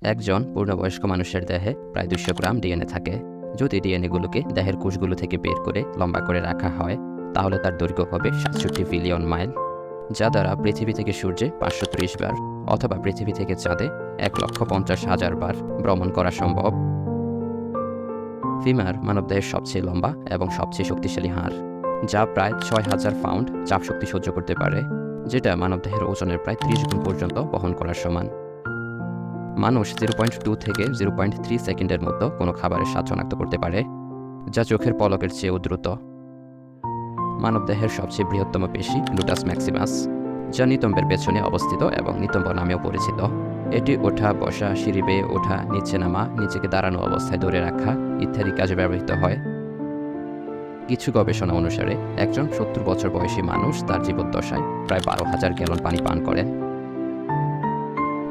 একজন পূর্ণবয়স্ক মানুষের দেহে প্রায় 200 গ্রাম ডিএনএ থাকে। যদি ডিএনএগুলোকে দেহের কোষগুলো থেকে বের করে লম্বা করে রাখা হয়, তাহলে তার দৈর্ঘ্য হবে 67 বিলিয়ন মাইল, যা দ্বারা পৃথিবী থেকে সূর্যে 530 বার অথবা পৃথিবী থেকে চাঁদে 1,50,000 বার ভ্রমণ করা সম্ভব। ফিমার মানবদেহের সবচেয়ে লম্বা এবং সবচেয়ে শক্তিশালী হাড়, যা প্রায় 6000 পাউন্ড চাপ শক্তি সহ্য করতে পারে, যেটা মানবদেহের ওজনের প্রায় 30 গুণ পর্যন্ত বহন করার সমান। মানুষ 0.2 থেকে 0.3 সেকেন্ডের মধ্যে কোনো খাবারের স্বাদ শনাক্ত করতে পারে, যা চোখের পলকের চেয়েও দ্রুত। মানবদেহের সবচেয়ে বৃহত্তম পেশি গ্লুটাস ম্যাক্সিমাস, যা নিতম্বের পেছনে অবস্থিত এবং নিতম্ব নামেও পরিচিত। এটি ওঠা, বসা, সিঁড়ি বেয়ে ওঠা, নিচে নামা, নিজেকে দাঁড়ানো অবস্থায় ধরে রাখা ইত্যাদি কাজে ব্যবহৃত হয়। কিছু গবেষণা অনুসারে একজন 70 বছর বয়সী মানুষ তার জীবদ্দশায় প্রায় 12,000 গ্যালন পানি পান করেন।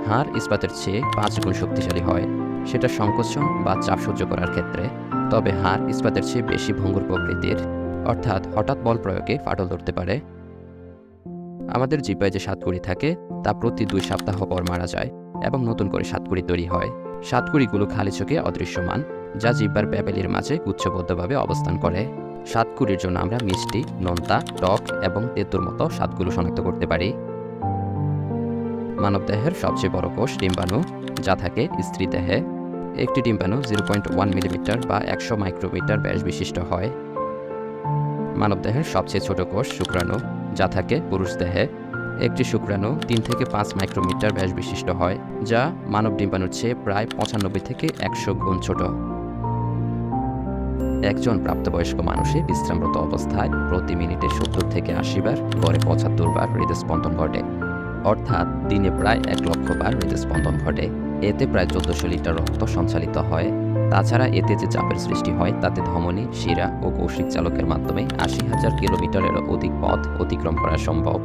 হাড় ইস্পাতের চেয়ে 5 গুণ শক্তিশালী হয়, সেটা সংকোচন বা চাপ সহ্য করার ক্ষেত্রে। তবে হাড় ইস্পাতের চেয়ে বেশি ভঙ্গুর প্রকৃতির, অর্থাৎ হঠাৎ বল প্রয়োগে ফাটল ধরতে পারে। আমাদের জিহ্বায় যে সাতকুড়ি থাকে তা প্রতি 2 সপ্তাহ পর মারা যায় এবং নতুন করে সাতকুড়ি তৈরি হয়। সাতকুড়িগুলো খালি চোখে অদৃশ্যমান, যা জিহ্বার প্যাপেলির মাঝে গুচ্ছবদ্ধভাবে অবস্থান করে। সাতকুড়ির জন্য আমরা মিষ্টি, নোনতা, টক এবং তেঁতুর মতো স্বাদগুলো শনাক্ত করতে পারি। মানবদেহের সবচেয়ে বড় কোষ ডিম্বাণু, যা থাকে স্ত্রী দেহে। একটি ডিম্বাণু 0.1 মিলিমিটার বা 100 মাইক্রোমিটার ব্যাস বিশিষ্ট হয়। মানবদেহের সবচেয়ে ছোট কোষ শুক্রাণু, যা থাকে পুরুষ দেহে। একটি শুক্রাণু 3 থেকে 5 মাইক্রোমিটার ব্যাস বিশিষ্ট হয়, যা মানব ডিম্বাণুর চেয়ে প্রায় 95 থেকে 100 গুণ ছোট। একজন প্রাপ্তবয়স্ক মানুষের বিশ্রামরত অবস্থায় প্রতি মিনিটে 70 থেকে 80 বার, গড়ে 75 বার হৃদস্পন্দন ঘটে, অর্থাৎ দিনে প্রায় 1 লক্ষ বার হৃদস্পন্দন ঘটে। এতে প্রায় 1400 লিটার রক্ত সঞ্চালিত হয়। তাছাড়া এতে যে চাপের সৃষ্টি হয় তাতে ধমনী, শিরা ও কৌশিক চালকের মাধ্যমে 80,000 কিলোমিটারেরও অধিক পথ অতিক্রম করা সম্ভব।